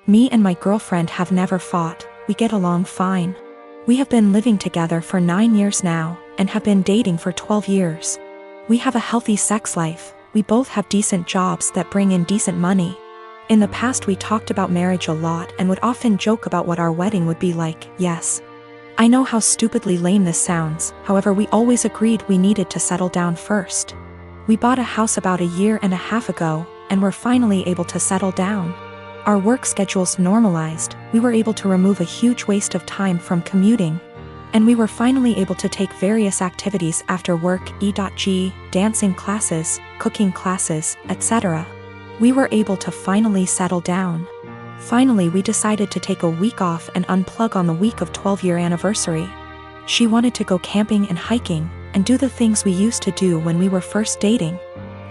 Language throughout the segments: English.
Me and my girlfriend have never fought, we get along fine. We have been living together for 9 years now, and have been dating for 12 years. We have a healthy sex life, we both have decent jobs that bring in decent money. In the past we talked about marriage a lot and would often joke about what our wedding would be like. Yes, I know how stupidly lame this sounds, however we always agreed we needed to settle down first. We bought a house about 1.5 years ago, and were finally able to settle down. Our work schedules normalized, we were able to remove a huge waste of time from commuting. And we were finally able to take various activities after work, e.g., dancing classes, cooking classes, etc. We were able to finally settle down. Finally we decided to take a week off and unplug on the week of 12-year anniversary. She wanted to go camping and hiking, and do the things we used to do when we were first dating.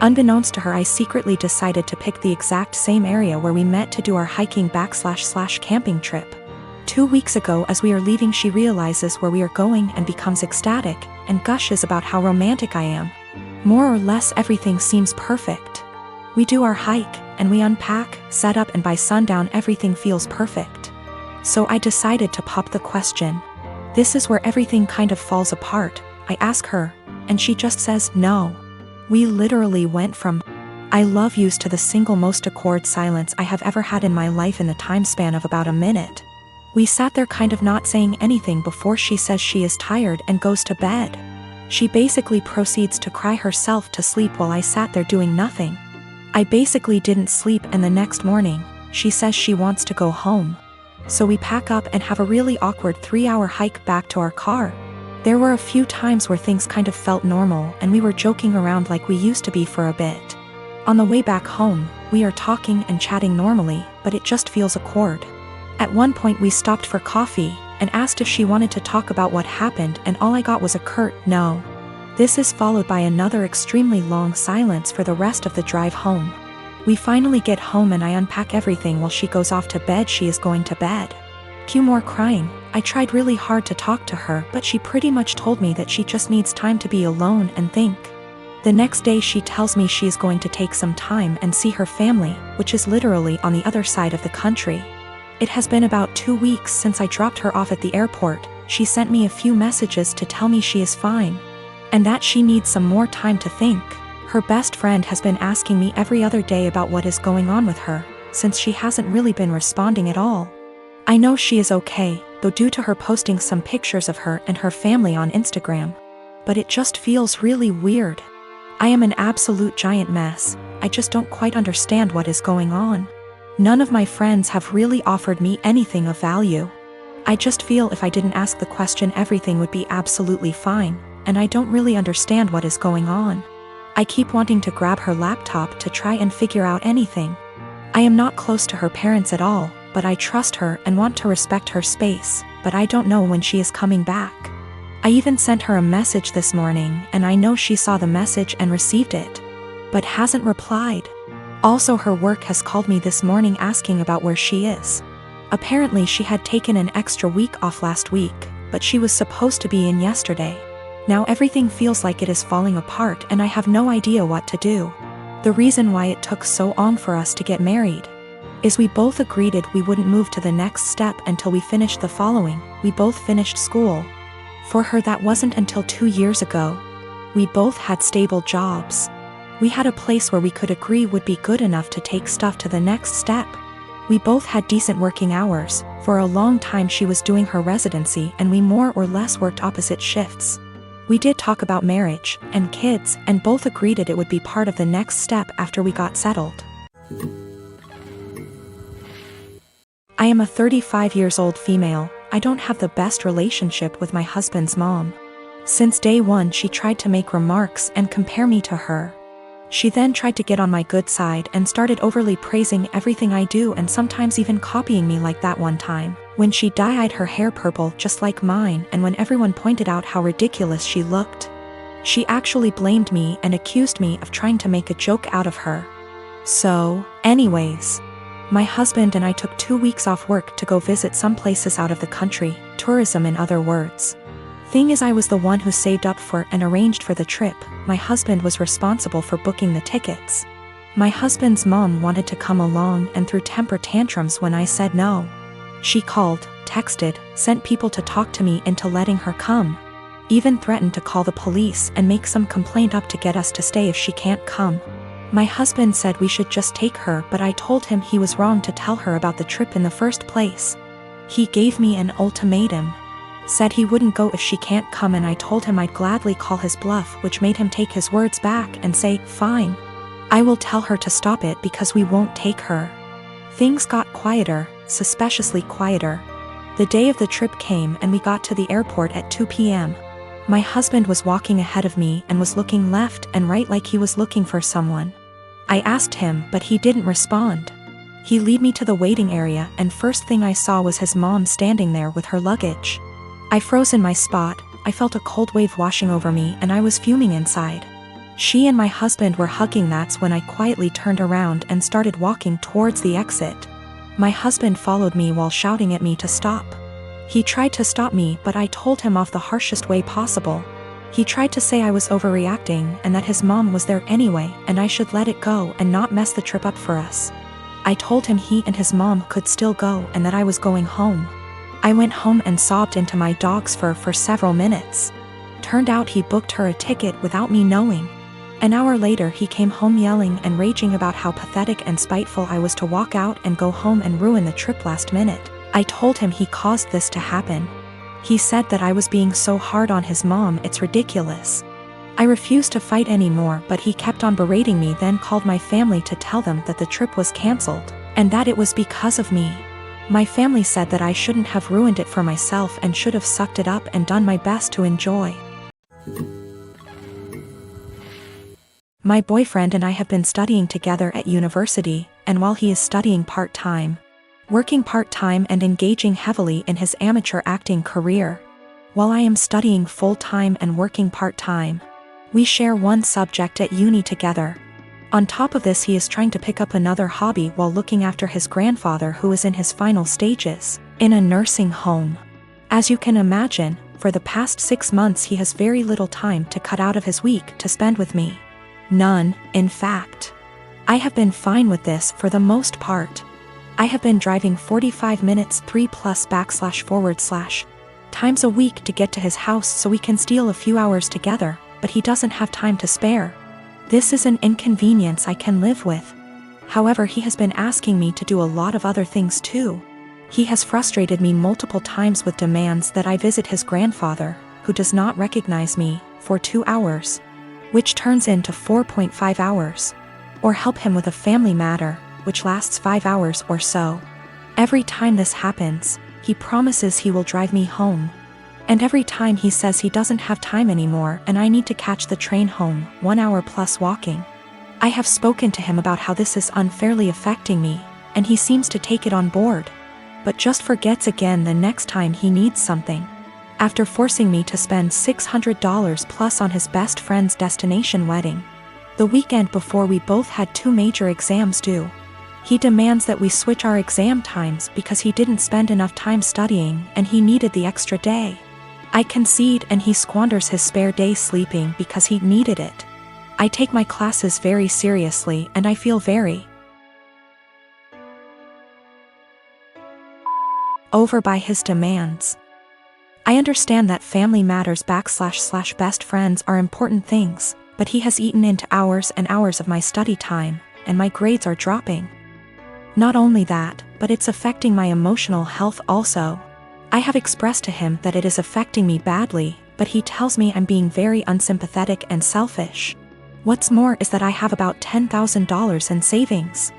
Unbeknownst to her, I secretly decided to pick the exact same area where we met to do our hiking / camping trip. 2 weeks ago as we are leaving she realizes where we are going and becomes ecstatic, and gushes about how romantic I am. More or less everything seems perfect. We do our hike, and we unpack, set up, and by sundown everything feels perfect. So I decided to pop the question. This is where everything kind of falls apart. I ask her, and she just says no. We literally went from I love yous to the single most awkward silence I have ever had in my life in the time span of about a minute. We sat there kind of not saying anything before she says she is tired and goes to bed. She basically proceeds to cry herself to sleep while I sat there doing nothing. I basically didn't sleep, and the next morning, she says she wants to go home. So we pack up and have a really awkward 3-hour hike back to our car. There were a few times where things kind of felt normal and we were joking around like we used to be for a bit. On the way back home, we are talking and chatting normally, but it just feels awkward. At one point we stopped for coffee, and asked if she wanted to talk about what happened, and all I got was a curt no. This is followed by another extremely long silence for the rest of the drive home. We finally get home and I unpack everything while she goes off to bed. She is going to bed. Cue more crying. I tried really hard to talk to her, but she pretty much told me that she just needs time to be alone and think. The next day she tells me she is going to take some time and see her family, which is literally on the other side of the country. It has been about 2 weeks since I dropped her off at the airport. She sent me a few messages to tell me she is fine, and that she needs some more time to think. Her best friend has been asking me every other day about what is going on with her, since she hasn't really been responding at all. I know she is okay, though, due to her posting some pictures of her and her family on Instagram. But it just feels really weird. I am an absolute giant mess. I just don't quite understand what is going on. None of my friends have really offered me anything of value. I just feel if I didn't ask the question everything would be absolutely fine, and I don't really understand what is going on. I keep wanting to grab her laptop to try and figure out anything. I am not close to her parents at all, but I trust her and want to respect her space, but I don't know when she is coming back. I even sent her a message this morning, and I know she saw the message and received it, but hasn't replied. Also, her work has called me this morning asking about where she is. Apparently she had taken an extra week off last week, but she was supposed to be in yesterday. Now everything feels like it is falling apart and I have no idea what to do. The reason why it took so long for us to get married is we both agreed we wouldn't move to the next step until we finished the following. We both finished school. For her that wasn't until 2 years ago. We both had stable jobs. We had a place where we could agree would be good enough to take stuff to the next step. We both had decent working hours. For a long time she was doing her residency and we more or less worked opposite shifts. We did talk about marriage and kids, and both agreed it would be part of the next step after we got settled. I am a 35 years old female. I don't have the best relationship with my husband's mom. Since day one she tried to make remarks and compare me to her. She then tried to get on my good side and started overly praising everything I do, and sometimes even copying me, like that one time when she dyed her hair purple just like mine, and when everyone pointed out how ridiculous she looked. She actually blamed me and accused me of trying to make a joke out of her. So, anyways, my husband and I took 2 weeks off work to go visit some places out of the country, tourism in other words. Thing is, I was the one who saved up for and arranged for the trip. My husband was responsible for booking the tickets. My husband's mom wanted to come along and threw temper tantrums when I said no. She called, texted, sent people to talk to me into letting her come. Even threatened to call the police and make some complaint up to get us to stay if she can't come. My husband said we should just take her, but I told him he was wrong to tell her about the trip in the first place. He gave me an ultimatum. Said he wouldn't go if she can't come, and I told him I'd gladly call his bluff, which made him take his words back and say, "Fine. I will tell her to stop it because we won't take her." Things got quieter, suspiciously quieter. The day of the trip came and we got to the airport at 2 p.m. My husband was walking ahead of me and was looking left and right like he was looking for someone. I asked him, but he didn't respond. He led me to the waiting area, and first thing I saw was his mom standing there with her luggage. I froze in my spot. I felt a cold wave washing over me and I was fuming inside. She and my husband were hugging. That's when I quietly turned around and started walking towards the exit. My husband followed me while shouting at me to stop. He tried to stop me, but I told him off the harshest way possible. He tried to say I was overreacting and that his mom was there anyway and I should let it go and not mess the trip up for us. I told him he and his mom could still go and that I was going home. I went home and sobbed into my dog's fur for several minutes. Turned out he booked her a ticket without me knowing. An hour later he came home yelling and raging about how pathetic and spiteful I was to walk out and go home and ruin the trip last minute. I told him he caused this to happen. He said that I was being so hard on his mom, it's ridiculous. I refused to fight anymore, but he kept on berating me, then called my family to tell them that the trip was cancelled, and that it was because of me. My family said that I shouldn't have ruined it for myself and should have sucked it up and done my best to enjoy. My boyfriend and I have been studying together at university, and while he is studying part-time, working part-time and engaging heavily in his amateur acting career, while I am studying full-time and working part-time, we share one subject at uni together. On top of this, he is trying to pick up another hobby while looking after his grandfather, who is in his final stages, in a nursing home. As you can imagine, for the past 6 months he has very little time to cut out of his week to spend with me. None, in fact. I have been fine with this for the most part. I have been driving 45 minutes 3+// times a week to get to his house so we can steal a few hours together, but he doesn't have time to spare. This is an inconvenience I can live with. However, he has been asking me to do a lot of other things too. He has frustrated me multiple times with demands that I visit his grandfather, who does not recognize me, for 2 hours, which turns into 4.5 hours, or help him with a family matter, which lasts 5 hours or so. Every time this happens, he promises he will drive me home. And every time he says he doesn't have time anymore and I need to catch the train home, 1 hour plus walking. I have spoken to him about how this is unfairly affecting me, and he seems to take it on board, but just forgets again the next time he needs something. After forcing me to spend $600 plus on his best friend's destination wedding, the weekend before we both had 2 major exams due, he demands that we switch our exam times because he didn't spend enough time studying and he needed the extra day. I concede and he squanders his spare day sleeping because he needed it. I take my classes very seriously and I feel very over by his demands. I understand that family matters / best friends are important things, but he has eaten into hours and hours of my study time, and my grades are dropping. Not only that, but it's affecting my emotional health also. I have expressed to him that it is affecting me badly, but he tells me I'm being very unsympathetic and selfish. What's more is that I have about $10,000 in savings.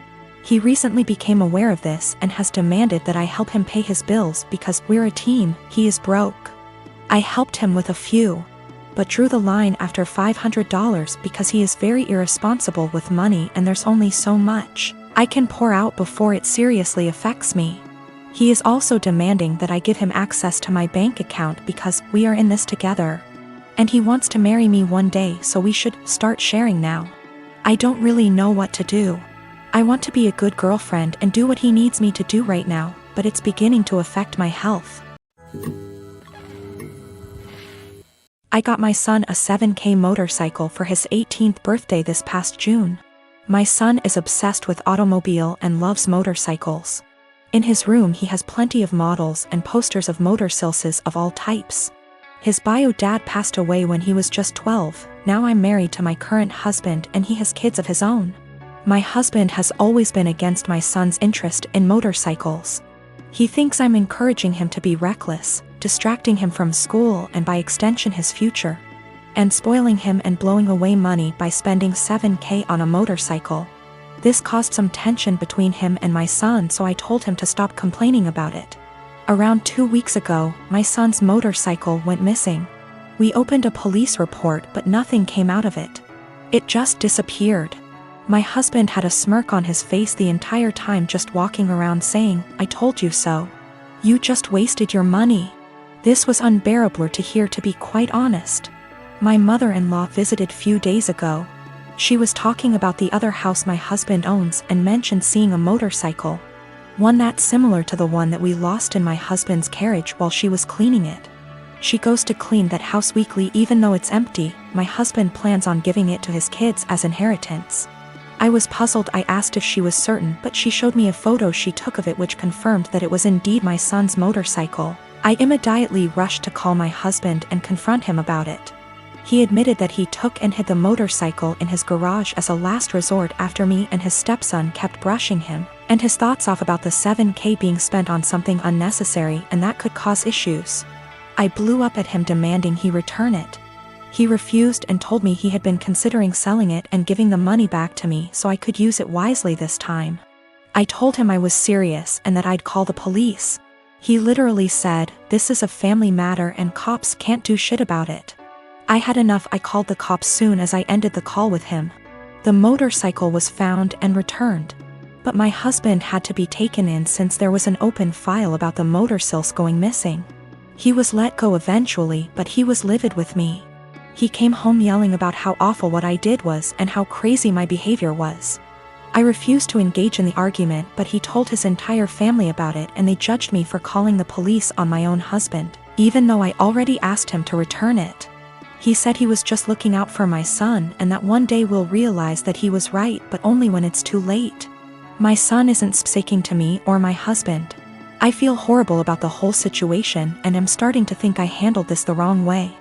He recently became aware of this and has demanded that I help him pay his bills because we're a team. He is broke. I helped him with a few, but drew the line after $500 because he is very irresponsible with money and there's only so much I can pour out before it seriously affects me. He is also demanding that I give him access to my bank account because we are in this together. And he wants to marry me one day, so we should start sharing now. I don't really know what to do. I want to be a good girlfriend and do what he needs me to do right now, but it's beginning to affect my health. I got my son a 7K motorcycle for his 18th birthday this past June. My son is obsessed with automobile and loves motorcycles. In his room he has plenty of models and posters of motorcycles of all types. His bio dad passed away when he was just 12, now I'm married to my current husband and he has kids of his own. My husband has always been against my son's interest in motorcycles. He thinks I'm encouraging him to be reckless, distracting him from school and by extension his future, and spoiling him and blowing away money by spending $7,000 on a motorcycle. This caused some tension between him and my son, so I told him to stop complaining about it. Around 2 weeks ago, my son's motorcycle went missing. We opened a police report but nothing came out of it. It just disappeared. My husband had a smirk on his face the entire time, just walking around saying, "I told you so. You just wasted your money." This was unbearable to hear, to be quite honest. My mother-in-law visited few days ago. She was talking about the other house my husband owns and mentioned seeing a motorcycle. One that's similar to the one that we lost in my husband's carriage while she was cleaning it. She goes to clean that house weekly even though it's empty. My husband plans on giving it to his kids as inheritance. I was puzzled. I asked if she was certain, but she showed me a photo she took of it which confirmed that it was indeed my son's motorcycle. I immediately rushed to call my husband and confront him about it. He admitted that he took and hid the motorcycle in his garage as a last resort after me and his stepson kept brushing him and his thoughts off about the $7,000 being spent on something unnecessary and that could cause issues. I blew up at him demanding he return it. He refused and told me he had been considering selling it and giving the money back to me so I could use it wisely this time. I told him I was serious and that I'd call the police. He literally said, "This is a family matter and cops can't do shit about it." I had enough. I called the cops soon as I ended the call with him. The motorcycle was found and returned. But my husband had to be taken in since there was an open file about the motorcycles going missing. He was let go eventually, but he was livid with me. He came home yelling about how awful what I did was and how crazy my behavior was. I refused to engage in the argument, but he told his entire family about it and they judged me for calling the police on my own husband, even though I already asked him to return it. He said he was just looking out for my son and that one day we'll realize that he was right, but only when it's too late. My son isn't speaking to me or my husband. I feel horrible about the whole situation and am starting to think I handled this the wrong way.